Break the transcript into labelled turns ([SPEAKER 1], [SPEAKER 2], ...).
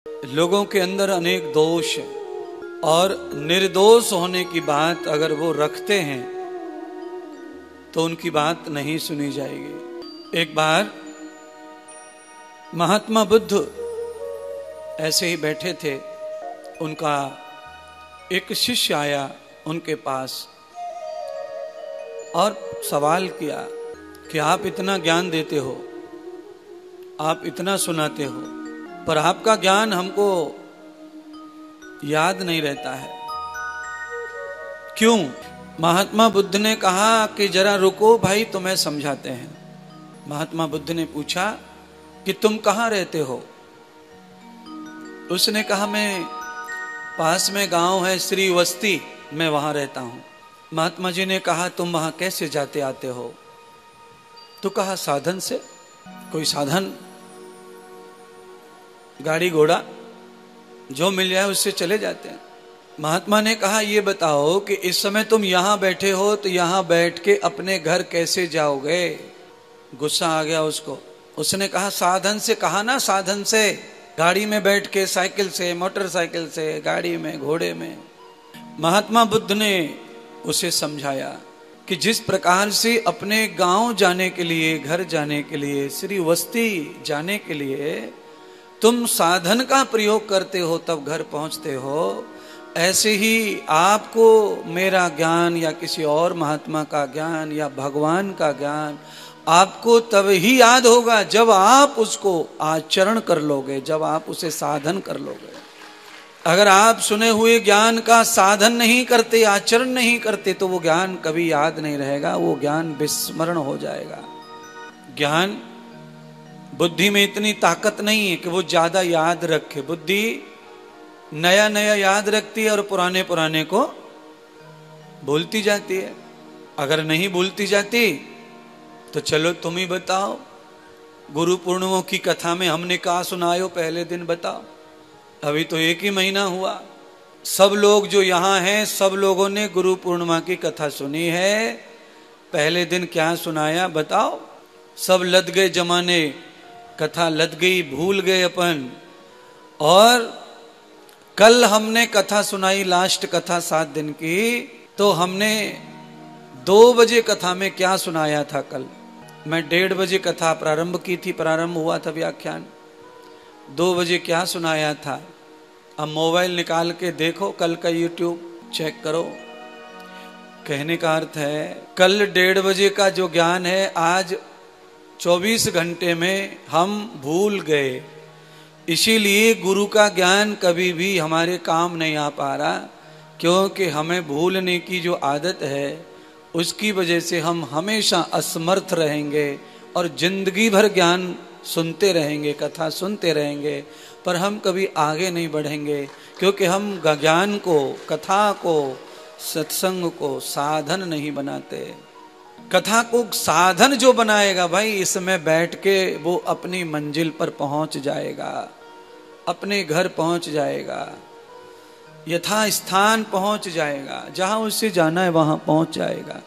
[SPEAKER 1] लोगों के अंदर अनेक दोष हैं और निर्दोष होने की बात अगर वो रखते हैं तो उनकी बात नहीं सुनी जाएगी। एक बार महात्मा बुद्ध ऐसे ही बैठे थे, उनका एक शिष्य आया उनके पास और सवाल किया कि आप इतना ज्ञान देते हो, आप इतना सुनाते हो, पर आपका ज्ञान हमको याद नहीं रहता है, क्यों? महात्मा बुद्ध ने कहा कि जरा रुको भाई, तुम्हें समझाते हैं। महात्मा बुद्ध ने पूछा कि तुम कहाँ रहते हो? उसने कहा मैं पास में गांव है श्रीवस्ती, मैं वहां रहता हूं। महात्मा जी ने कहा तुम वहां कैसे जाते आते हो? तो कहा साधन से, कोई साधन, गाड़ी घोड़ा जो मिल जाए उससे चले जाते हैं। महात्मा ने कहा ये बताओ कि इस समय तुम यहां बैठे हो तो यहां बैठ के अपने घर कैसे जाओगे? गुस्सा आ गया उसको। उसने कहा साधन से। कहा ना साधन से, गाड़ी में बैठ के, साइकिल से, मोटरसाइकिल से, गाड़ी में, घोड़े में। महात्मा बुद्ध ने उसे समझाया कि जिस प्रकार से अपने गांव जाने के लिए, घर जाने के लिए, श्रीवस्ती जाने के लिए तुम साधन का प्रयोग करते हो तब घर पहुंचते हो, ऐसे ही आपको मेरा ज्ञान या किसी और महात्मा का ज्ञान या भगवान का ज्ञान आपको तब ही याद होगा जब आप उसको आचरण कर लोगे, जब आप उसे साधन कर लोगे। अगर आप सुने हुए ज्ञान का साधन नहीं करते, आचरण नहीं करते, तो वो ज्ञान कभी याद नहीं रहेगा, वो ज्ञान विस्मरण हो जाएगा। ज्ञान, बुद्धि में इतनी ताकत नहीं है कि वो ज्यादा याद रखे। बुद्धि नया नया याद रखती है और पुराने पुराने को भूलती जाती है। अगर नहीं भूलती जाती तो चलो तुम ही बताओ, गुरु पूर्णिमा की कथा में हमने कहा सुनायो, पहले दिन बताओ। अभी तो 1 ही महीना हुआ, सब लोग जो यहाँ हैं सब लोगों ने गुरु पूर्णिमा की कथा सुनी है, पहले दिन क्या सुनाया बताओ? सब लद गए जमाने, कथा लद गई, भूल गए अपन। और कल हमने कथा सुनाई, लास्ट कथा 7 दिन की, तो हमने 2 बजे कथा में क्या सुनाया था? कल मैं 1:30 बजे कथा प्रारंभ की थी, प्रारंभ हुआ था व्याख्यान। 2 बजे क्या सुनाया था? अब मोबाइल निकाल के देखो, कल का यूट्यूब चेक करो। कहने का अर्थ है कल 1:30 बजे का जो ज्ञान है आज 24 घंटे में हम भूल गए। इसीलिए गुरु का ज्ञान कभी भी हमारे काम नहीं आ पा रहा, क्योंकि हमें भूलने की जो आदत है उसकी वजह से हम हमेशा असमर्थ रहेंगे और जिंदगी भर ज्ञान सुनते रहेंगे, कथा सुनते रहेंगे, पर हम कभी आगे नहीं बढ़ेंगे, क्योंकि हम ज्ञान को, कथा को, सत्संग को साधन नहीं बनाते। कथा को साधन जो बनाएगा भाई, इसमें बैठ के वो अपनी मंजिल पर पहुंच जाएगा, अपने घर पहुंच जाएगा, यथा स्थान पहुंच जाएगा, जहां उसे जाना है वहां पहुंच जाएगा।